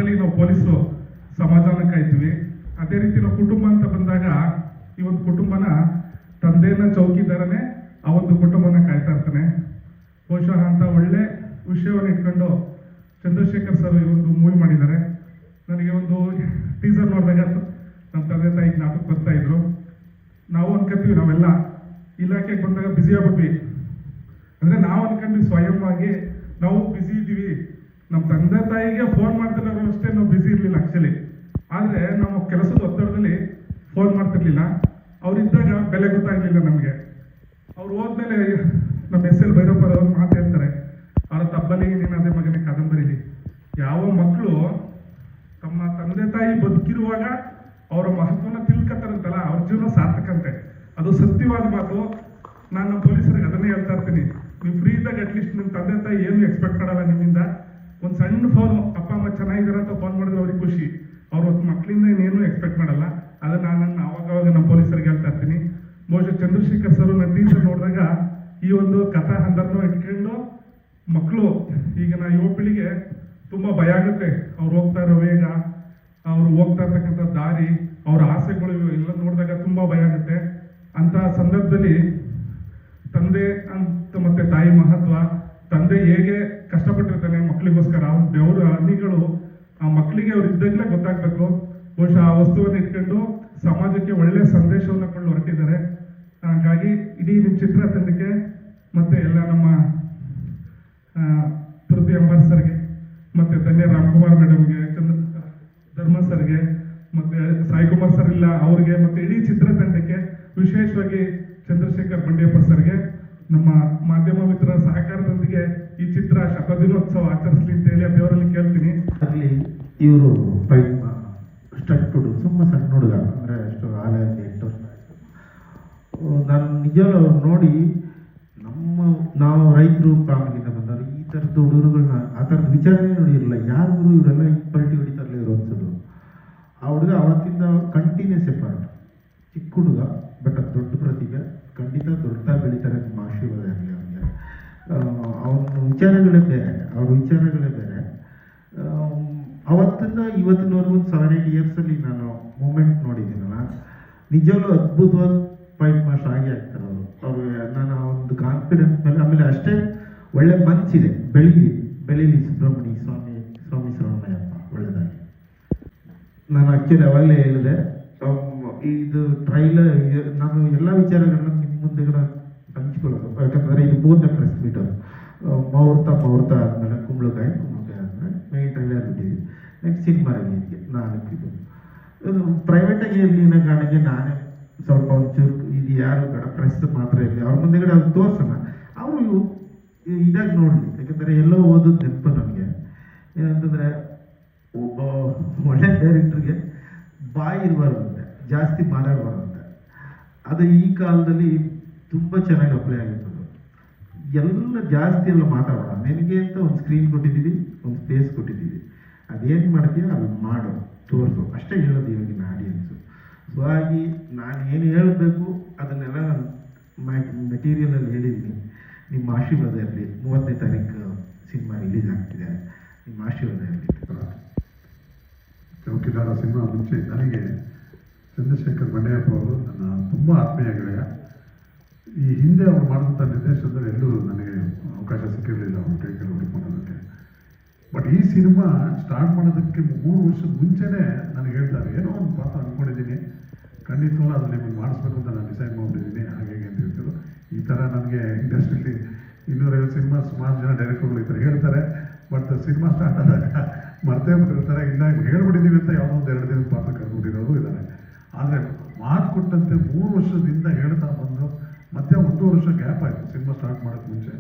ಅದರಲ್ಲಿ ನಾವು ಪೊಲೀಸರು ಸಮಾಧಾನ ಕಾಯ್ತೀವಿ. ಅದೇ ರೀತಿ ನಾವು ಕುಟುಂಬ ಅಂತ ಬಂದಾಗ ಈ ಒಂದು ಕುಟುಂಬನ ತಂದೆನ ಚೌಕಿದಾರನೇ ಆ ಒಂದು ಕುಟುಂಬನ ಕಾಯ್ತಾ ಇರ್ತಾನೆ. ಬಹುಶಃ ಅಂತ ಒಳ್ಳೆ ವಿಷಯವನ್ನು ಇಟ್ಕೊಂಡು ಚಂದ್ರಶೇಖರ್ ಸರ್ ಈ ಒಂದು ಮೂವಿ ಮಾಡಿದ್ದಾರೆ. ನನಗೆ ಒಂದು ಟೀಸರ್ ನೋಡಿದಾಗ ನಮ್ಮ ತಂದೆ ತಾಯಿ ಜ್ಞಾಪಕ ಬರ್ತಾ ಇದ್ರು. ನಾವು ಅನ್ಕೋತೀವಿ ನಾವೆಲ್ಲ ಇಲಾಖೆಗೆ ಬಂದಾಗ ಬ್ಯುಸಿ ಆಗ್ಬಿಟ್ವಿ ಅಂದರೆ ನಾವು ಅನ್ಕೊಂಡ್ವಿ ಸ್ವಯಂವಾಗಿ ನಾವು ಬ್ಯುಸಿ ಇದ್ದೀವಿ. ನಮ್ಮ ತಂದೆ ತಾಯಿಗೆ ಫೋನ್ ಮಾಡ್ತಿರೋರು ಅಷ್ಟೇ ನಾವು ಬ್ಯುಸಿ ಇರಲಿಲ್ಲ ಆ್ಯಕ್ಚುಲಿ. ಆದರೆ ನಾವು ಕೆಲಸದ ಒತ್ತಡದಲ್ಲಿ ಫೋನ್ ಮಾಡ್ತಿರ್ಲಿಲ್ಲ. ಅವರಿದ್ದಾಗ ಬೆಲೆ ಗೊತ್ತಾಗಲಿಲ್ಲ ನಮಗೆ. ಅವ್ರು ಹೋದ್ಮೇಲೆ ನಮ್ಮ ಎಸ್.ಎಲ್. ಭೈರಪ್ಪರ ಅವ್ರು ಮಾತು ಹೇಳ್ತಾರೆ, ಅವರ ತಬ್ಬಲಿ ನೀನದೇ ಮಗನೇ ಕಾದಂಬರಿಲಿ. ಯಾವ ಮಕ್ಕಳು ತಮ್ಮ ತಂದೆ ತಾಯಿ ಬದುಕಿರುವಾಗ ಅವರ ಮಹತ್ವನ ತಿಳ್ಕೊತಾರಂತಲ್ಲ ಅವ್ರ ಜೀವನ ಸಾರ್ಥಕಂತೆ. ಅದು ಸತ್ಯವಾದ ಮಾತು. ನಾನು ನಮ್ಮ ಪೊಲೀಸರಿಗೆ ಅದನ್ನೇ ಹೇಳ್ತಾ ಇರ್ತೀನಿ, ನೀವು ಫ್ರೀ ಇದ್ದಾಗ ಅಟ್ಲೀಸ್ಟ್ ನಿಮ್ಮ ತಂದೆ ತಾಯಿ ಏನು ಎಕ್ಸ್ಪೆಕ್ಟ್ ಮಾಡಲ್ಲ ನಿಮ್ಮಿಂದ. ಒಂದು ಸಣ್ಣ ಫೋನು ಅಪ್ಪ ಅಮ್ಮ ಚೆನ್ನಾಗಿದ್ದಾರೆ ಅಂತ ಫೋನ್ ಮಾಡಿದ್ರೆ ಅವ್ರಿಗೆ ಖುಷಿ. ಅವ್ರ ಮಕ್ಕಳಿಂದ ಇನ್ನೇನು ಎಕ್ಸ್ಪೆಕ್ಟ್ ಮಾಡಲ್ಲ. ಅದನ್ನು ನಾನು ಅವಾಗ ನಮ್ಮ ಪೊಲೀಸರಿಗೆ ಹೇಳ್ತಾ ಇರ್ತೀನಿ. ಬಹುಶಃ ಚಂದ್ರಶೇಖರ್ ಸರ್ ನನ್ನ ಟೀಚರ್ ನೋಡಿದಾಗ ಈ ಒಂದು ಕಥಾ ಹಂದರನ್ನು ಇಟ್ಕೊಂಡು ಮಕ್ಕಳು ಈಗಿನ ಯುವ ಪೀಳಿಗೆ ತುಂಬ ಭಯ ಆಗುತ್ತೆ. ಅವ್ರು ಹೋಗ್ತಾ ಇರೋ ವೇಗ, ಅವರು ಹೋಗ್ತಾ ಇರ್ತಕ್ಕಂಥ ದಾರಿ, ಅವ್ರ ಆಸೆಗಳು ಎಲ್ಲ ನೋಡಿದಾಗ ತುಂಬ ಭಯ ಆಗುತ್ತೆ. ಅಂತ ಸಂದರ್ಭದಲ್ಲಿ ತಂದೆ ಅಂತ ಮತ್ತೆ ತಾಯಿ ಮಹತ್ವ, ತಂದೆ ಹೇಗೆ ಕಷ್ಟಪಟ್ಟಿರ್ತಾನೆ ಮಕ್ಕಳಿಗೋಸ್ಕರ, ಅವ್ನ ಬೆವರು ಹನಿಗಳು ಆ ಮಕ್ಕಳಿಗೆ ಅವ್ರು ಇದ್ದಾಗಲೇ ಗೊತ್ತಾಗಬೇಕು. ಬಹುಶಃ ಆ ವಸ್ತುವನ್ನು ಇಟ್ಕೊಂಡು ಸಮಾಜಕ್ಕೆ ಒಳ್ಳೆಯ ಸಂದೇಶವನ್ನು ಕೊಂಡು ಹೊರಟಿದ್ದಾರೆ. ಹಾಗಾಗಿ ಇಡೀ ನಿಮ್ಮ ಚಿತ್ರ ತಂಡಕ್ಕೆ ಮತ್ತು ಎಲ್ಲ ನಮ್ಮ ಪೃಥ್ವಿ ಅಂಬಾರ್ ಸರ್ಗೆ ಮತ್ತು ಧನ್ಯ ರಾಮ್ಕುಮಾರ್ ಮೇಡಮ್ಗೆ, ಧರ್ಮ ಸರ್ಗೆ ಮತ್ತು ಸಾಯಿಕುಮಾರ್ ಸರ್ ಇಲ್ಲ ಅವ್ರಿಗೆ ಮತ್ತು ಇಡೀ ಚಿತ್ರತಂಡಕ್ಕೆ, ವಿಶೇಷವಾಗಿ ಚಂದ್ರಶೇಖರ್ ಬಂಡಿಯಪ್ಪ ಸರ್ಗೆ ನಮ್ಮ ಮಾಧ್ಯಮ ಮಿತ್ರರ ಸಹಕಾರದೊಂದಿಗೆ ಈ ಚಿತ್ರ ಶತದಿನೋತ್ಸವ ಆಚರಿಸಲಿ ಅಂತ ಹೇಳಿ ದೇವರಲ್ಲಿ ಕೇಳ್ತೀನಿ. ಅಲ್ಲಿ ಇವರು ಫೈಟ್ ಸ್ಟಂಟ್ ಹುಡುಗ, ತುಂಬ ಸಣ್ಣ ಹುಡುಗ, ಅಂದರೆ ಎಷ್ಟು ಆಲಯ 8 ವರ್ಷ ಆಯಿತು. ನಾನು ನಿಜವೂ ಅವ್ರು ನೋಡಿ ನಾವು ರೈತರು ಫ್ಯಾಮಿಲಿಯಿಂದ ಬಂದವರು ಈ ಥರದ ಹುಡುಗರುಗಳನ್ನ ಆ ಥರದ ವಿಚಾರನೇ ನೋಡಿರಲಿಲ್ಲ. ಯಾರು ಇವರೆಲ್ಲ ಪಲ್ಟಿ ಹೊಡಿತಾರಲ್ಲ ಇವರು ಅನ್ಸೋದು. ಆ ಹುಡುಗ ಅವತ್ತಿಂದ ಕಂಟಿನ್ಯೂಸ್ ಎಫರ್ಟ್. ಚಿಕ್ಕ ಹುಡುಗ ಬಟ್ ಅದು ದೊಡ್ಡ ಪ್ರತಿಭೆ, ಖಂಡಿತ ದೊಡ್ಡ ಬೆಳೀತಾರೆ. ನಿಮ್ಮ ಆಶೀರ್ವಾದ ಆಗಲಿ ಅವನಿಗೆ. ಅವನ ವಿಚಾರಗಳೇ ಬೇರೆ. ಅವತ್ತಿಂದ ಇವತ್ತಿನವರೆಗೂ ಒಂದು 7-8 ಇಯರ್ಸಲ್ಲಿ ನಾನು ಮೂಮೆಂಟ್ ನೋಡಿದ್ದೀನಲ್ಲ, ನಿಜವೂ ಅದ್ಭುತವಾದ ಫೈಟ್ ಮಾಸ್ಟರ್ ಆಗಿ ಆಗ್ತಾರೆ ಅವರು. ನಾನು ಒಂದು ಕಾನ್ಫಿಡೆನ್ಸ್ ಮೇಲೆ, ಆಮೇಲೆ ಅಷ್ಟೇ ಒಳ್ಳೆ ಮನಸ್ಸಿದೆ. ಬೆಳೀಲಿ ಸುಬ್ರಹ್ಮಣ್ಯ ಸ್ವಾಮಿ ಶರಣಯ್ಯಪ್ಪ ಒಳ್ಳೆದಾಗಿ. ನಾನು ಆ್ಯಕ್ಚುಲಿ ಅವಾಗಲೇ ಹೇಳಿದೆ, ಇದು ಟ್ರೈಲರ್ ನಾನು ಎಲ್ಲ ವಿಚಾರಗಳನ್ನ ನಿಮ್ಮ ಮುಂದೆ ಹಂಚ್ಕೊಳ್ಳೋದು. ಯಾಕಂದರೆ ಇದು 3ನೇ ಪ್ರೆಸ್ ಮೀಟ್. ಮುಹೂರ್ತ ಆದಮೇಲೆ ಕುಂಬಳಕಾಯಿ ಆದಮೇಲೆ ಮೇನ್ ಟ್ರೈಲರ್ ಬಿಟ್ಟಿದ್ವಿ. ನೆಕ್ಸ್ಟ್ ಸಿನಿಮಾ ರಿಲೀಸ್ಗೆ ನಾನು ಇದು ಪ್ರೈವೇಟಾಗಿ ಇರಲಿ ಅನ್ನೋ ಕಾರಣಕ್ಕೆ ನಾನೇ ಸ್ವಲ್ಪ ಒಂಚೂರು ಇದು ಯಾರು ಬೇಡ ಪ್ರೆಸ್ ಮಾತ್ರ ಇರಲಿ ಅವ್ರ ಮುಂದೆಗಡೆ ಅವ್ರು ತೋರ್ಸೋಣ, ಅವರು ಇದಾಗಿ ನೋಡಲಿ. ಯಾಕಂದರೆ ಎಲ್ಲೋ ಓದೋದು ನೆನಪು ನನಗೆ. ಏನಂತಂದರೆ ಒಬ್ಬ ಒಳ್ಳೆ ಡೈರೆಕ್ಟ್ರಿಗೆ ಬಾಯಿ ಇರಬಾರ್ದಂತೆ, ಜಾಸ್ತಿ ಮಾತಾಡಬಾರ್ದಂತೆ. ಅದು ಈ ಕಾಲದಲ್ಲಿ ತುಂಬ ಚೆನ್ನಾಗಿ ಅಪ್ಲೈ ಆಗಿರ್ತದೆ. ಎಲ್ಲ ಜಾಸ್ತಿ ಎಲ್ಲ ಮಾತಾಡೋಣ. ನಿನಗೆ ಅಂತ ಒಂದು ಸ್ಕ್ರೀನ್ ಕೊಟ್ಟಿದ್ದೀವಿ, ಒಂದು ಸ್ಪೇಸ್ ಕೊಟ್ಟಿದ್ದೀವಿ, ಅದೇನು ಮಾಡ್ತೀಯ ಅದು ಮಾಡು, ತೋರಿಸು, ಅಷ್ಟೇ ಹೇಳೋದು ಇವಾಗಿನ ಆಡಿಯನ್ಸು. ಸೊ ಹಾಗಾಗಿ ನಾನು ಏನು ಹೇಳಬೇಕು ಅದನ್ನೆಲ್ಲ ಮೆಟೀರಿಯಲಲ್ಲಿ ಹೇಳಿದ್ದೀನಿ. ನಿಮ್ಮ ಆಶೀರ್ವಾದ ಇರಲಿ. 30ನೇ ತಾರೀಕು ಸಿನಿಮಾ ರಿಲೀಸ್ ಆಗ್ತಿದೆ, ನಿಮ್ಮ ಆಶೀರ್ವಾದ ಇರಲಿ. ಚೌಕಿದಾರ ಸಿನಿಮಾ ಮುಂಚೆ ನನಗೆ ಚಂದ್ರಶೇಖರ್ ಬಂಡೆಯಪ್ಪ ಅವರು ನನ್ನ ತುಂಬ ಆತ್ಮೀಯ ಗೆಳೆಯ. ಈ ಹಿಂದೆ ಅವರು ಮಾಡಿದಂಥ ನಿರ್ದೇಶನದಲ್ಲಿ ಎಲ್ಲೂ ನನಗೆ ಅವಕಾಶ ಸಿಕ್ಕಿರಲಿಲ್ಲ ಅವ್ರ ಕೈ ಕೆಳಗೆ ಹುಡುಕೋಣೋದಕ್ಕೆ. ಬಟ್ ಈ ಸಿನಿಮಾ ಸ್ಟಾರ್ಟ್ ಮಾಡೋದಕ್ಕೆ 3 ವರ್ಷದ ಮುಂಚೆನೇ ನನಗೆ ಹೇಳ್ತಾರೆ, ಏನೋ ಒಂದು ಪಾತ್ರ ಅಂದ್ಕೊಂಡಿದ್ದೀನಿ, ಖಂಡಿತವಲ್ಲ ಅದು ನಿಮಗೆ ಮಾಡಿಸ್ಬೇಕು ಅಂತ ನಾನು ಡಿಸೈಡ್ ಮಾಡಿಬಿಟ್ಟಿದ್ದೀನಿ, ಹಾಗೆ ಅಂತ ಹೇಳ್ತಿದ್ರು. ಈ ಥರ ನನಗೆ ಇಂಡಸ್ಟ್ರಿಯಲ್ಲಿ 250 ಸಿನಿಮಾ ಸುಮಾರು ಜನ ಡೈರೆಕ್ಟರ್ಗಳು ಈ ಥರ ಹೇಳ್ತಾರೆ. ಬಟ್ ಸಿನಿಮಾ ಸ್ಟಾರ್ಟ್ ಆದಾಗ ಮರ್ತೇ ಬಿಟ್ಟಿರ್ತಾರೆ. ಇಲ್ಲ ಹೇಳ್ಬಿಟ್ಟಿದ್ದೀವಿ ಅಂತ ಯಾವುದೋ ಒಂದು 2 ದಿನದ ಪಾತ್ರ ಕರ್ಬಿಟ್ಟಿರೋರು ಇದ್ದಾರೆ. ಆದರೆ ಮಾತು ಕೊಟ್ಟಂತೆ 3 ವರ್ಷದಿಂದ ಹೇಳ್ತಾ ಬಂದು ಮತ್ತೆ 1 ವರ್ಷ ಗ್ಯಾಪ್ ಆಯಿತು ಸಿನಿಮಾ ಸ್ಟಾರ್ಟ್ ಮಾಡೋಕ್ಕೆ ಮುಂಚೆ.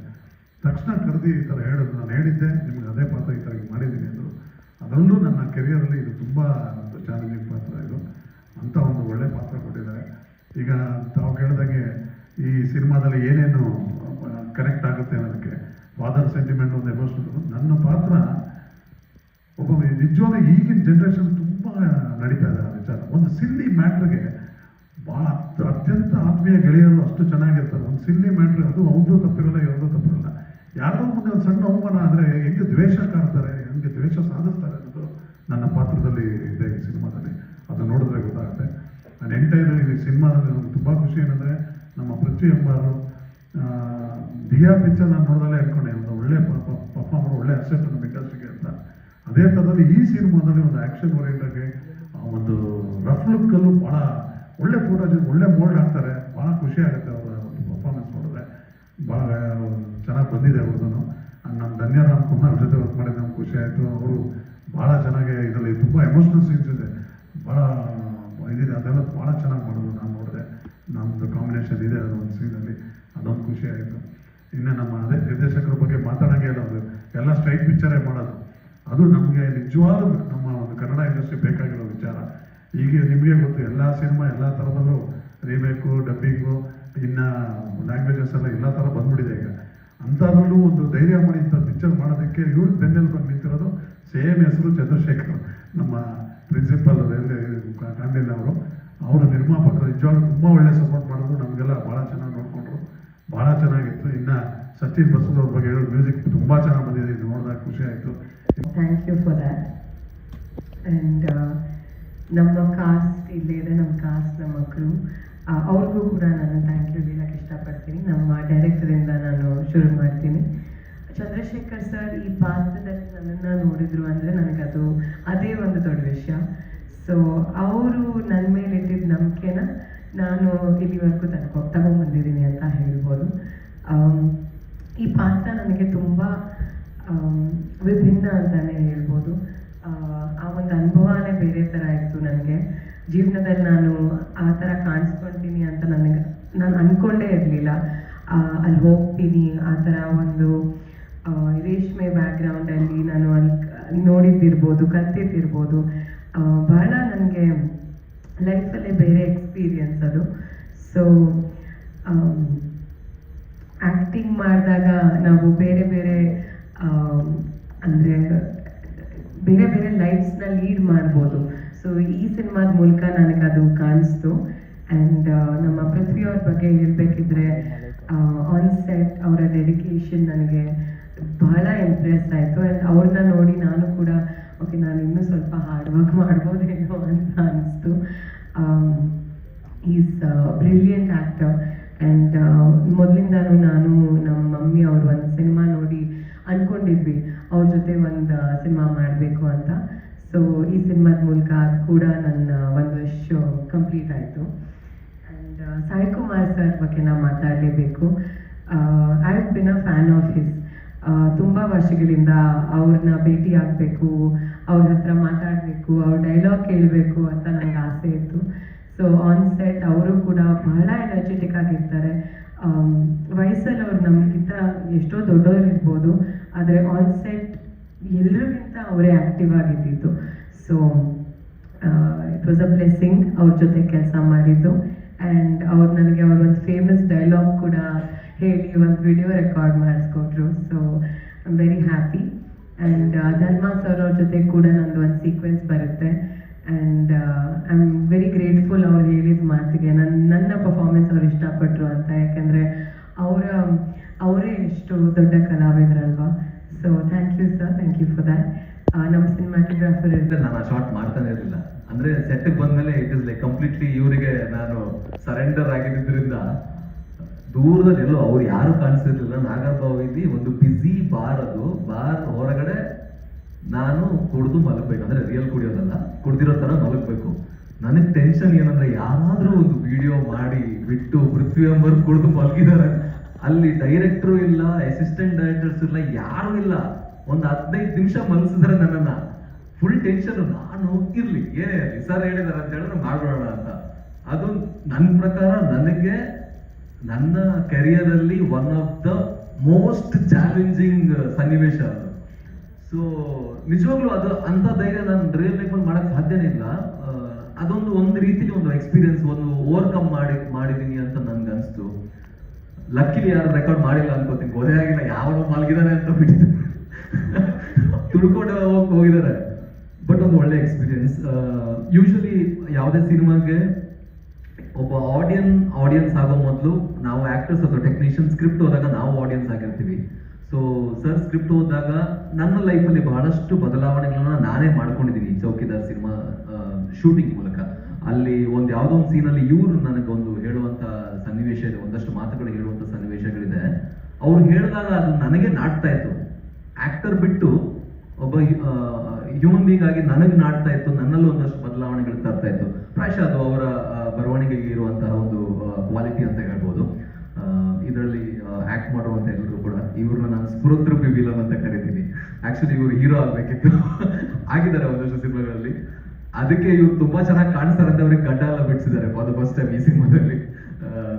ತಕ್ಷಣ ಕರೆದು ಈ ಥರ ಹೇಳೋದು, ನಾನು ಹೇಳಿದ್ದೆ ನಿಮಗೆ ಅದೇ ಪಾತ್ರ ಈ ಥರ ಮಾಡಿದ್ದೀನಿ ಅಂದರು. ಅದರಲ್ಲೂ ನನ್ನ ಕೆರಿಯರಲ್ಲಿ ಇದು ತುಂಬ ಚಾಲೆಂಜಿಂಗ್ ಪಾತ್ರ ಇದು. ಅಂಥ ಒಂದು ಒಳ್ಳೆ ಪಾತ್ರ ಕೊಟ್ಟಿದ್ದಾರೆ. ಈಗ ತಾವು ಹೇಳಿದಾಗೆ ಈ ಸಿನಿಮಾದಲ್ಲಿ ಏನೇನು ಕನೆಕ್ಟ್ ಆಗುತ್ತೆ ಅನ್ನೋದಕ್ಕೆ ಫಾದರ್ ಸೆಂಟಿಮೆಂಟ್ ಒಂದು ಎಮೋಷನಲ್. ನನ್ನ ಪಾತ್ರ ಒಬ್ಬ ನಿಜವಾದ ಈಗಿನ ಜನ್ರೇಷನ್ ತುಂಬ ನಡೀತಾ ಇದೆ ಆ ವಿಚಾರ. ಒಂದು ಸಿಲ್ಲಿ ಮ್ಯಾಟ್ರಿಗೆ ಭಾಳ ಅತ್ಯಂತ ಆತ್ಮೀಯ ಗೆಳೆಯರು ಅಷ್ಟು ಚೆನ್ನಾಗಿರ್ತಾರೆ. ಒಂದು ಸಿಲ್ಲಿ ಮ್ಯಾಟ್ರ್, ಅದು ಅವ್ರದ್ದು ತಪ್ಪಿರಲ್ಲ ಇವ್ರದ್ದು ತಪ್ಪಿರಲ್ಲ. ಯಾರೋ ಮುಂದೆ ಒಂದು ಸಣ್ಣ ಅವಮಾನ ಆದರೆ ಹೆಂಗೆ ದ್ವೇಷ ಕಾಡ್ತಾರೆ, ಹೆಂಗೆ ದ್ವೇಷ ಸಾಧಿಸ್ತಾರೆ ಅನ್ನೋದು ನನ್ನ ಪೃಥ್ವಿ ಎಂಬಾರು ದಿಯಾ ಪಿಕ್ಚರ್ ನಾನು ನೋಡಿದಲ್ಲೇ ಅನ್ಕೊಂಡೆ ಒಂದು ಒಳ್ಳೆ ಪರ್ಫಾರ್ಮರ್, ಒಳ್ಳೆ ಅಸೆಟ್ ಇಂಡಸ್ಟ್ರಿಗೆ ಅಂತ. ಅದೇ ಥರದಲ್ಲಿ ಈ ಸಿನಿಮಾದಲ್ಲಿ ಒಂದು ಆ್ಯಕ್ಷನ್ ಓರಿಯೆಂಟಾಗಿ ಒಂದು ರಫ್ ಲುಕ್ಕಲ್ಲೂ ಭಾಳ ಒಳ್ಳೆ ಫೋಟೋಜ್, ಒಳ್ಳೆ ಮೋಲ್ಡ್ ಹಾಕ್ತಾರೆ. ಭಾಳ ಖುಷಿ ಆಗುತ್ತೆ ಅವರ ಒಂದು ಪರ್ಫಾರ್ಮೆನ್ಸ್ ನೋಡಿದ್ರೆ. ಭಾಳ ಚೆನ್ನಾಗಿ ಬಂದಿದೆ ಅವ್ರದ್ದು. ನಮ್ಮ ಧನ್ಯ ರಾಮ್ ಕುಮಾರ್ ಜೊತೆ ವರ್ಕ್ ಮಾಡಿದ್ದು ನಮ್ಗೆ ಖುಷಿ ಆಯಿತು. ಅವರು ಭಾಳ ಚೆನ್ನಾಗಿ ಇದರಲ್ಲಿ ತುಂಬ ಎಮೋಷ್ನಲ್ ಸೀನ್ಸ್ ಇದೆ, ಭಾಳ ಇದಿದೆ, ಅದೆಲ್ಲ ಭಾಳ ಚೆನ್ನಾಗಿ ಮಾಡೋದು. ನಾನು ನೋಡಿದೆ, ನಮ್ಮದು ಕಾಂಬಿನೇಷನ್ ಇದೆ ಅದು ಒಂದು ಸೀನಲ್ಲಿ, ಅದೊಂದು ಖುಷಿ ಆಯಿತು. ಇನ್ನು ನಮ್ಮ ಅದೇ ನಿರ್ದೇಶಕರ ಬಗ್ಗೆ ಮಾತಾಡೋಂಗೆ ಇಲ್ಲ, ಅದು ಎಲ್ಲ ಸ್ಟ್ರೈಟ್ ಪಿಕ್ಚರೇ ಮಾಡೋದು. ಅದು ನಮಗೆ ನಿಜವಾದ ನಮ್ಮ ಒಂದು ಕನ್ನಡ ಇಂಡಸ್ಟ್ರಿ ಬೇಕಾಗಿರೋ ವಿಚಾರ. ಈಗ ನಿಮಗೆ ಗೊತ್ತು, ಎಲ್ಲ ಸಿನಿಮಾ ಎಲ್ಲ ಥರದಲ್ಲೂ ರೀಮೇಕು, ಡಬ್ಬಿಂಗು, ಇನ್ನು ಲ್ಯಾಂಗ್ವೇಜಸ್ ಎಲ್ಲ ಥರ ಬಂದ್ಬಿಟ್ಟಿದೆ ಈಗ. ಅಂಥದ್ರಲ್ಲೂ ಒಂದು ಧೈರ್ಯ ಮಾಡಿ ಇಂಥ ಪಿಕ್ಚರ್ ಮಾಡೋದಕ್ಕೆ ಇವ್ರು ಬೆನ್ನೆಲ್ಲಿ ಬಂದು ನಿಂತಿರೋದು ಸೇಮ್ ಹೆಸರು ಚಂದ್ರಶೇಖರ್, ನಮ್ಮ ಪ್ರಿನ್ಸಿಪಲ್ ಕಾಂಡಿಲ್ ಅವರ ನಿರ್ಮಾಪಕರು. ನಿಜವಾಗ್ಲೂ ತುಂಬ ಒಳ್ಳೆ ಸಪೋರ್ಟ್ ಮಾಡಿದ್ರು, ನಮಗೆಲ್ಲ ಭಾಳ ಚೆನ್ನಾಗಿ ನೋಡಿಕೊಂಡ್ರು, ಭಾಳ ಚೆನ್ನಾಗಿತ್ತು. ಇನ್ನು ಸಚಿನ್ ಬಸವರಾಜ್ ಅವ್ರ ಬಗ್ಗೆ ಹೇಳೋದು, ಮ್ಯೂಸಿಕ್ ತುಂಬ ಚೆನ್ನಾಗಿ ಬಂದಿದೆ, ಇದು ನೋಡಿದಾಗ ಖುಷಿ ಆಯಿತು. Thank you for that. And ನಮ್ಮ ಕಾಸ್ಟ್ ಇಲ್ಲೇ ಇದೆ, ನಮ್ಮ ಕಾಸ್ಟ್, ನಮ್ಮ ಕ್ರೂ, ಅವ್ರಿಗೂ ಕೂಡ ನಾನು ಥ್ಯಾಂಕ್ ಯು ಹೇಳಕ್ಕೆ ಇಷ್ಟಪಡ್ತೀನಿ. ನಮ್ಮ ಡೈರೆಕ್ಟರಿಂದ ನಾನು ಶುರು ಮಾಡ್ತೀನಿ. ಚಂದ್ರಶೇಖರ್ ಸರ್ ಈ ಪಾತ್ರದಲ್ಲಿ ನನ್ನನ್ನು ನೋಡಿದ್ರು ಅಂದರೆ ನನಗದು ಅದೇ ಒಂದು ದೊಡ್ಡ ವಿಷಯ. ಸೊ ಅವರು ನನ್ನ ಮೇಲೆ ಇಟ್ಟಿದ್ದ ನಂಬಿಕೆನ ನಾನು ಇಲ್ಲಿವರೆಗೂ ತಗೊಂಡ್ಬಂದಿದ್ದೀನಿ ಅಂತ ಹೇಳ್ಬೋದು. ಈ ಪಾತ್ರ ನನಗೆ ತುಂಬ ವಿಭಿನ್ನ ಅಂತಲೇ ಹೇಳ್ಬೋದು. ಆ ಒಂದು ಅನುಭವನೇ ಬೇರೆ ಥರ ಇತ್ತು ನನಗೆ. ಜೀವನದಲ್ಲಿ ನಾನು ಆ ಥರ ಕಾಣಿಸ್ಕೊಳ್ತೀನಿ ಅಂತ ನಾನು ಅಂದ್ಕೊಂಡೇ ಇರಲಿಲ್ಲ. ಅಲ್ಲಿ ಹೋಗ್ತೀನಿ, ಆ ಥರ ಒಂದು ರೇಷ್ಮೆ ಬ್ಯಾಕ್ಗ್ರೌಂಡಲ್ಲಿ ನಾನು ಅಲ್ಲಿ ನೋಡಿದ್ದಿರ್ಬೋದು, ಕಲ್ತಿದ್ದಿರ್ಬೋದು. ಬಹಳ ನನಗೆ ಲೈಫಲ್ಲೇ ಬೇರೆ ಎಕ್ಸ್ಪೀರಿಯನ್ಸ್ ಅದು. ಸೊ ಆ್ಯಕ್ಟಿಂಗ್ ಮಾಡಿದಾಗ ನಾವು ಬೇರೆ ಬೇರೆ ಅಂದರೆ ಬೇರೆ ಬೇರೆ ಲೈಫ್ಸ್ನ ಲೀಡ್ ಮಾಡ್ಬೋದು. ಸೊ ಈ ಸಿನಿಮಾದ ಮೂಲಕ ನನಗದು ಕಾಣಿಸ್ತು. ಆ್ಯಂಡ್ ನಮ್ಮ ಪೃಥ್ವಿ ಅವ್ರ ಬಗ್ಗೆ ಹೇಳಬೇಕಿದ್ರೆ, ಆನ್ ಸೆಟ್ ಅವರ ಡೆಡಿಕೇಶನ್ ನನಗೆ ಬಹಳ ಇಂಪ್ರೆಸ್ ಆಯಿತು. ಆ್ಯಂಡ್ ಅವ್ರನ್ನ ನೋಡಿ ನಾನು ಕೂಡ ಓಕೆ, ನಾನು ಇನ್ನೂ ಸ್ವಲ್ಪ ಹಾರ್ಡ್ ವರ್ಕ್ ಮಾಡ್ಬೋದೇನೋ ಅಂತ ಅನಿಸ್ತು. Is brilliant actor. ಆ್ಯಂಡ್ ಮೊದಲಿಂದನೂ ನಾನು ನಮ್ಮ ಮಮ್ಮಿ ಅವರು ಒಂದು ಸಿನಿಮಾ ನೋಡಿ ಅಂದ್ಕೊಂಡಿದ್ವಿ ಅವ್ರ ಜೊತೆ ಒಂದು ಸಿನಿಮಾ ಮಾಡಬೇಕು ಅಂತ. ಸೊ ಈ ಸಿನಿಮಾದ ಮೂಲಕ ಅದು ಕೂಡ ನನ್ನ ಒಂದು ವರ್ಷ ಕಂಪ್ಲೀಟ್ ಆಯಿತು. ಆ್ಯಂಡ್ ಸಾಯಿ ಕುಮಾರ್ ಸರ್ ಬಗ್ಗೆ ನಾವು ಮಾತಾಡಲೇಬೇಕು. I have been a fan of his. ತುಂಬ ವರ್ಷಗಳಿಂದ ಅವ್ರನ್ನ ಭೇಟಿ ಆಗಬೇಕು, ಅವ್ರ ಹತ್ರ ಮಾತಾಡಬೇಕು, ಅವ್ರ ಡೈಲಾಗ್ ಕೇಳಬೇಕು ಅಂತ ನನಗೆ ಆಸೆ ಇತ್ತು. ಸೊ ಆನ್ ಸೆಟ್ ಅವರು ಕೂಡ ಬಹಳ ಎನರ್ಜೆಟಿಕ್ ಆಗಿರ್ತಾರೆ. ವಯಸ್ಸಲ್ಲಿ ಅವ್ರು ನಮಗಿಂತ ಎಷ್ಟೋ ದೊಡ್ಡವ್ರು ಇರ್ಬೋದು, ಆದರೆ ಆನ್ ಸೆಟ್ ಎಲ್ಲರಿಗಿಂತ ಅವರೇ ಆ್ಯಕ್ಟಿವ್ ಆಗಿದ್ದಿತ್ತು. So it was a blessing ಅವ್ರ ಜೊತೆ ಕೆಲಸ ಮಾಡಿದ್ದು. ಆ್ಯಂಡ್ ಅವ್ರು ನನಗೆ ಅವ್ರ ಒಂದು ಫೇಮಸ್ ಡೈಲಾಗ್ ಕೂಡ ಹೇಳಿ ಒಂದು ವಿಡಿಯೋ ರೆಕಾರ್ಡ್ ಮಾಡಿಸ್ಕೊಟ್ರು. So I am very happy. And Dharma sir ಅವ್ರ ಜೊತೆ ಕೂಡ ನಂದು ಒಂದು ಸೀಕ್ವೆನ್ಸ್ ಬರುತ್ತೆ. And I am very grateful ಅವ್ರು ಹೇಳಿದ ಮಾತಿಗೆ. ನನ್ನ ಪರ್ಫಾರ್ಮೆನ್ಸ್ ಅವ್ರು ಇಷ್ಟಪಟ್ಟರು ಅಂತ, ಯಾಕೆಂದರೆ ಅವರೇ ಎಷ್ಟು ದೊಡ್ಡ ಕಲಾವಿದರಲ್ವಾ. So thank you sir, thank you for that. ನಮ್ಮ ಸಿನಿಮಾಟೋಗ್ರಾಫರ್ ಇದ್ದರೆ ನಾನು ಆ ಶಾರ್ಟ್ ಮಾಡ್ತಾನೆ ಇರಲಿಲ್ಲ. ಅಂದರೆ ಸೆಟ್ಗೆ ಬಂದಮೇಲೆ ಇಟ್ ಇಸ್ ಲೈಕ್ ಕಂಪ್ಲೀಟ್ಲಿ ಇವರಿಗೆ ನಾನು ಸರೆಂಡರ್ ಆಗಿದ್ದರಿಂದ ದೂರದಲ್ಲಿ ಎಲ್ಲೋ ಅವ್ರು ಯಾರು ಕಾಣಿಸಿರ್ಲಿಲ್ಲ. ನಾಗರಬಾವಿಲಿ ಒಂದು ಬ್ಯುಸಿ ಬಾರ್, ಅದು ಬಾರ್ ಹೊರಗಡೆ ನಾನು ಕುಡಿದು ಮಲಗಬೇಕು, ಅಂದರೆ ರಿಯಲ್ ಕುಡಿಯೋದಲ್ಲ, ಕುಡ್ದಿರೋ ಥರ ಮಲಗಬೇಕು. ನನಗೆ ಟೆನ್ಷನ್ ಏನಂದ್ರೆ ಯಾರಾದರೂ ಒಂದು ವಿಡಿಯೋ ಮಾಡಿ ಬಿಟ್ಟು ಪೃಥ್ವಿ ಎಂಬರ್ ಕುಡಿದು ಮಲಗಿದ್ದಾರೆ, ಅಲ್ಲಿ ಡೈರೆಕ್ಟ್ರು ಇಲ್ಲ, ಅಸಿಸ್ಟೆಂಟ್ ಡೈರೆಕ್ಟರ್ಸ್ ಇಲ್ಲ, ಯಾರು ಇಲ್ಲ. ಒಂದು 15 ನಿಮಿಷ ಮಲಗಿಸಿದ್ರೆ ನನ್ನನ್ನು ಫುಲ್ ಟೆನ್ಷನ್. ನಾನು ಇರ್ಲಿ ಏನೇ ಇರಲಿ ಸರ್ ಹೇಳಿದಾರೆ ಅಂತ ಹೇಳಿದ್ರೆ ಮಾಡೋಣ ಅಂತ. ಅದು ನನ್ನ ಪ್ರಕಾರ ನನಗೆ ನನ್ನ ಕೆರಿಯರಲ್ಲಿ one of the most challenging ಸನ್ನಿವೇಶ ಅದು. ಸೊ ನಿಜವಾಗ್ಲೂ ಅದು ಅಂಥ ಧೈರ್ಯ ನಾನು ರಿಯಲ್ ಲೈಫಲ್ಲಿ ಮಾಡೋಕ್ಕೆ ಸಾಧ್ಯನೇ ಇಲ್ಲ. ಅದೊಂದು ಒಂದು ರೀತಿಲಿ ಒಂದು ಎಕ್ಸ್ಪೀರಿಯನ್ಸ್, ಒಂದು ಓವರ್ಕಮ್ ಮಾಡಿದ್ದೀನಿ ಅಂತ ನನ್ಗೆ ಅನಿಸ್ತು. ಲಕ್ಕಿಲಿ ಯಾರು ರೆಕಾರ್ಡ್ ಮಾಡಿಲ್ಲ ಅನ್ಕೋತೀನಿ, ಗೊತ್ತೇ ಆಗಿಲ್ಲ ಯಾವಾಗ ಮಲಗಿದಾರೆ ಅಂತ ಬಿಟ್ಟಿದ್ದು ತಿಳ್ಕೊಂಡು ಹೋಗಿದ್ದಾರೆ. ಬಟ್ ಒಂದು ಒಳ್ಳೆ ಎಕ್ಸ್ಪೀರಿಯನ್ಸ್. ಯೂಶಲಿ ಯಾವುದೇ ಸಿನಿಮಾಗೆ ಒಬ್ಬ ಆಡಿಯನ್ಸ್ ಆಗೋ ಮೊದಲು ನಾವು ಆಕ್ಟರ್ಸ್ ಅಥವಾ ಟೆಕ್ನಿಷಿಯನ್ ಸ್ಕ್ರಿಪ್ಟ್ ಓದಾಗ ನಾವು ಆಡಿಯನ್ಸ್ ಆಗಿರ್ತೀವಿ. ಸೊ ಸರ್ ಸ್ಕ್ರಿಪ್ಟ್ ಓದಿದಾಗ ನನ್ನ ಲೈಫಲ್ಲಿ ಬಹಳಷ್ಟು ಬದಲಾವಣೆಗಳನ್ನ ನಾನೇ ಮಾಡ್ಕೊಂಡಿದ್ದೀನಿ ಚೌಕಿದಾರ್ ಸಿನಿಮಾ ಶೂಟಿಂಗ್ ಮೂಲಕ. ಅಲ್ಲಿ ಒಂದು ಯಾವುದೋ ಒಂದು ಸೀನಲ್ಲಿ ಇವರು ನನಗೆ ಒಂದು ಹೇಳುವಂತ ಸನ್ನಿವೇಶ ಇದೆ, ಒಂದಷ್ಟು ಮಾತುಗಳು ಹೇಳುವಂತ ಸನ್ನಿವೇಶಗಳಿದೆ. ಅವ್ರು ಹೇಳಿದಾಗ ಅದು ನನಗೆ ನಾಟ್ತಾ ಇತ್ತು. ಆಕ್ಟರ್ ಬಿಟ್ಟು ಒಬ್ಬ ಹ್ಯೂಮನ್ ಬೀಯಿಂಗ್ ಆಗಿ ನನಗೆ ನಾಟ್ತಾ ಇತ್ತು, ನನ್ನಲ್ಲೂ ಒಂದಷ್ಟು ಬದಲಾವಣೆಗಳು ತರ್ತಾ ಇತ್ತು. ಪ್ರಾಯಶಃ ಅದು ಅವರ ಬರವಣಿಗೆಗೆ ಇರುವಂತಹ ಒಂದು ಕ್ವಾಲಿಟಿ ಅಂತ ಹೇಳ್ಬೋದು. ಇದರಲ್ಲಿ ಆಕ್ಟ್ ಮಾಡುವಂತ ಎಲ್ಲರೂ ಕೂಡ ಇವ್ರನ್ನ ನಾನು ಸ್ಫುರದ್ರೂಪಿ ವಿಲನ್ ಅಂತ ಕರಿತೀನಿ. ಆಕ್ಚುಲಿ ಇವರು ಹೀರೋ ಆಗ್ಬೇಕಿತ್ತು, ಆಗಿದ್ದಾರೆ ಒಂದಷ್ಟು ಸಿನಿಮಾಗಳಲ್ಲಿ. ಅದಕ್ಕೆ ಇವ್ರು ತುಂಬಾ ಚೆನ್ನಾಗಿ ಕಾಣಿಸ್ತಾರೆ ಅಂತ ಅವ್ರಿಗೆ ಗಡ್ಡ ಎಲ್ಲ ಬಿಡಿಸಿದ್ದಾರೆ ಫಾರ್ ದ ಫಸ್ಟ್ ಟೈಮ್ ಈ ಸಿನಿಮಾದಲ್ಲಿ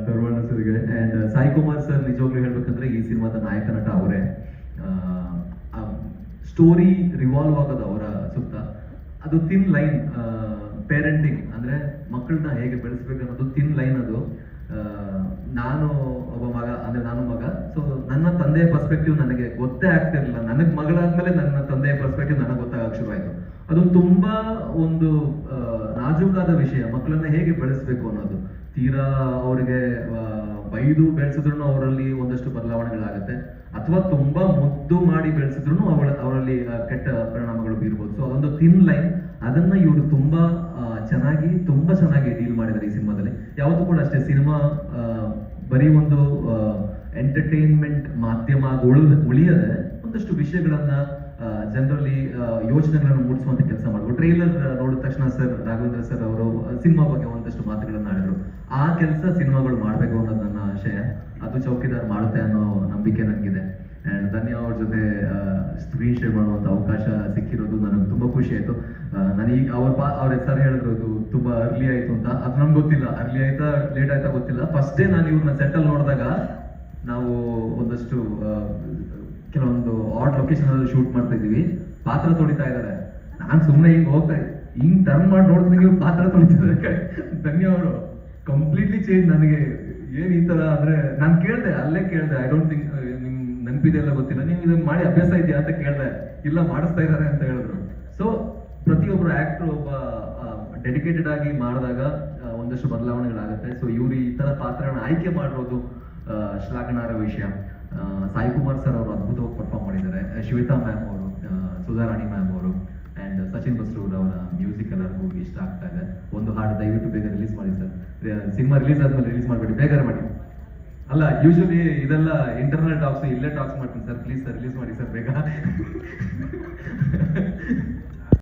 ಧರ್ಮಣ್ಣ ಸರ್ಗೆ. ಅಂಡ್ ಸಾಯಿ ಕುಮಾರ್ ಸರ್ ನಿಜವಾಗ್ಲೂ ಹೇಳ್ಬೇಕಂದ್ರೆ ಈ ಸಿನಿಮಾದ ನಾಯಕ ನಟ ಅವರೇ. ಸ್ಟೋರಿ ರಿವಾಲ್ವ್ ಆಗೋದು ಅವರ ಸುತ್ತ. ಅದು ಥಿನ್ ಲೈನ್, ಪೇರೆಂಟಿಂಗ್ ಅಂದ್ರೆ ಮಕ್ಕಳನ್ನ ಹೇಗೆ ಬೆಳೆಸ್ಬೇಕು ಅನ್ನೋದು ಥಿನ್ ಲೈನ್ ಅದು. ನಾನು ಒಬ್ಬ ಮಗ, ಅಂದ್ರೆ ನಾನು ಮಗ, ಸೊ ನನ್ನ ತಂದೆಯ ಪರ್ಸ್ಪೆಕ್ಟಿವ್ ನನಗೆ ಗೊತ್ತೇ ಆಗ್ತಿರ್ಲಿಲ್ಲ. ನನಗೆ ಮಗಳಾದ್ಮೇಲೆ ನನ್ನ ತಂದೆಯ ಪರ್ಸ್ಪೆಕ್ಟಿವ್ ನನಗೆ ಗೊತ್ತಾಗಕ್ಕೆ ಶುರುವಾಯಿತು. ಅದು ತುಂಬಾ ಒಂದು ನಾಜೂಕಾದ ವಿಷಯ, ಮಕ್ಕಳನ್ನ ಹೇಗೆ ಬೆಳೆಸ್ಬೇಕು ಅನ್ನೋದು. ತೀರಾ ಅವರಿಗೆ ಬೈದು ಬೆಳೆಸಿದ್ರು ಅವರಲ್ಲಿ ಒಂದಷ್ಟು ಬದಲಾವಣೆಗಳಾಗುತ್ತೆ, ಅಥವಾ ತುಂಬಾ ಮುದ್ದು ಮಾಡಿ ಬೆಳೆಸಿದ್ರು ಅವರಲ್ಲಿ ಕೆಟ್ಟ ಪರಿಣಾಮಗಳು ಬೀರ್ಬೋದು. ಸೊ ಅದೊಂದು ಥಿನ್ ಲೈನ್, ಅದನ್ನ ಇವರು ತುಂಬಾ ಚೆನ್ನಾಗಿ ಡೀಲ್ ಮಾಡಿದ್ದಾರೆ ಈ ಸಿನಿಮಾದಲ್ಲಿ. ಯಾವತ್ತೂ ಕೂಡ ಅಷ್ಟೇ, ಸಿನಿಮಾ ಬರೀ ಒಂದು ಎಂಟರ್ಟೈನ್ಮೆಂಟ್ ಮಾಧ್ಯಮ ಉಳಿಯದೆ ಒಂದಷ್ಟು ವಿಷಯಗಳನ್ನ ಜನರಲ್ಲಿ ಯೋಚನೆಗಳನ್ನು ಮೂಡಿಸುವಂತ ಕೆಲಸ ಮಾಡಿದ್ರು. ಟ್ರೈಲರ್ ನೋಡಿದ ತಕ್ಷಣ ಸರ್ ರಾಘವೇಂದ್ರ ಸರ್ ಅವರು ಸಿನಿಮಾ ಬಗ್ಗೆ ಒಂದಷ್ಟು ಮಾತುಗಳನ್ನ ಆಡಿದ್ರು. ಆ ಕೆಲಸ ಸಿನಿಮಾಗಳು ಮಾಡಬೇಕು ಅನ್ನೋದು ನನ್ನ ಆಶಯ. ಅದು ಚೌಕಿದಾರ್ ಮಾಡುತ್ತೆ ಅನ್ನೋ ನಂಬಿಕೆ ನನಗಿದೆ. ಅಂಡ್ ಧನ್ಯ ಅವ್ರ ಜೊತೆ ಸ್ಕ್ರೀನ್ ಶೇರ್ ಮಾಡುವಂತ ಅವಕಾಶ ಸಿಕ್ಕಿರೋದು ನನಗೆ ತುಂಬಾ ಖುಷಿ ಆಯ್ತು. ನನಗೆ ಅವ್ರ ಹೆಸರು ಹೇಳಿದ್ರು ಇದು ತುಂಬಾ ಅರ್ಲಿ ಆಯ್ತು ಅಂತ. ಅದು ನಮ್ಗೆ ಗೊತ್ತಿಲ್ಲ, ಅರ್ಲಿ ಆಯ್ತಾ ಲೇಟ್ ಆಯ್ತಾ ಗೊತ್ತಿಲ್ಲ. ಫಸ್ಟ್ ಡೇ ನಾನು ಇವ್ರನ್ನ ಸೆಟಲ್ ನೋಡಿದಾಗ ನಾವು ಒಂದಷ್ಟು ಕೆಲವೊಂದು ಆಡ್ ಲೊಕೇಶನ್ ಅಲ್ಲಿ ಶೂಟ್ ಮಾಡ್ತಾ ಇದೀವಿ, ಪಾತ್ರ ತೊಳಿತಾ ಇದ್ದಾರೆ. ನಾನ್ ಸುಮ್ಮನೆ ಹಿಂಗ್ ಟರ್ನ್ ಮಾಡಿ ನೋಡ್ತೀನಿ, ಇವ್ರು ಪಾತ್ರ ತೊಳಿತಿದ್ದಾರೆ. ಧನ್ಯ ಅವರು ಕಂಪ್ಲೀಟ್ಲಿ ಚೇಂಜ್. ನನಗೆ ಏನ್ ಈ ತರ ಅಂದ್ರೆ ನಾನು ಕೇಳ್ದೆ, ಅಲ್ಲೇ ಕೇಳ್ದೆ, ಐ ಡೋಂಟ್ ಥಿಂಕ್ ನಿಮ್ ನೆನಪಿದೆ ಎಲ್ಲ ಗೊತ್ತಿಲ್ಲ, ನೀವು ಇದನ್ನ ಮಾಡಿ ಅಭ್ಯಾಸ ಇದೆಯಾ ಅಂತ ಕೇಳ್ದೆ. ಇಲ್ಲ, ಮಾಡಿಸ್ತಾ ಇದ್ದಾರೆ ಅಂತ ಹೇಳಿದ್ರು. ಸೊ ಪ್ರತಿಯೊಬ್ರು ಆಕ್ಟರ್ ಒಬ್ಬ ಡೆಡಿಕೇಟೆಡ್ ಆಗಿ ಮಾಡಿದಾಗ ಒಂದಷ್ಟು ಬದಲಾವಣೆಗಳಾಗುತ್ತೆ. ಸೊ ಇವ್ರು ಈ ತರ ಪಾತ್ರಗಳನ್ನ ಆಯ್ಕೆ ಮಾಡಿರೋದು ಶ್ಲಾಘನಾರ್ಹ ವಿಷಯ. ಸಾಯಿ ಕುಮಾರ್ ಸರ್ ಅವರು ಅದ್ಭುತವಾಗಿ ಪರ್ಫಾರ್ಮ್ ಮಾಡಿದ್ದಾರೆ. ಶ್ವೇತಾ ಮ್ಯಾಮ್ ಅವರು, ಸುಧಾರಾಣಿ ಮ್ಯಾಮ್ ಅವರು, ಅಂಡ್ ಸಚಿನ್ ಬಸ್ರೂರ್ ಅವರ ಮ್ಯೂಸಿಕ್ ಎಲ್ಲರಿಗೂ ಇಷ್ಟ ಆಗ್ತಾ ಇದೆ. ಒಂದು ಹಾಡು ದಯವಿಟ್ಟು ಬೇಗ ರಿಲೀಸ್ ಮಾಡಿ ಸರ್. ಸಿನಿಮಾ ರಿಲೀಸ್ ಆದ್ಮೇಲೆ ರಿಲೀಸ್ ಮಾಡಬೇಡಿ, ಬೇಗ ಮಾಡಿ. ಅಲ್ಲ, ಯೂಶಲಿ ಇದೆಲ್ಲ ಇಂಟರ್ನಲ್ ಟಾಕ್ಸ್, ಇಲ್ಲೇ ಟಾಕ್ಸ್ ಮಾಡ್ತೀನಿ ಸರ್. ಪ್ಲೀಸ್ ಸರ್ ರಿಲೀಸ್ ಮಾಡಿ ಸರ್ ಬೇಗ.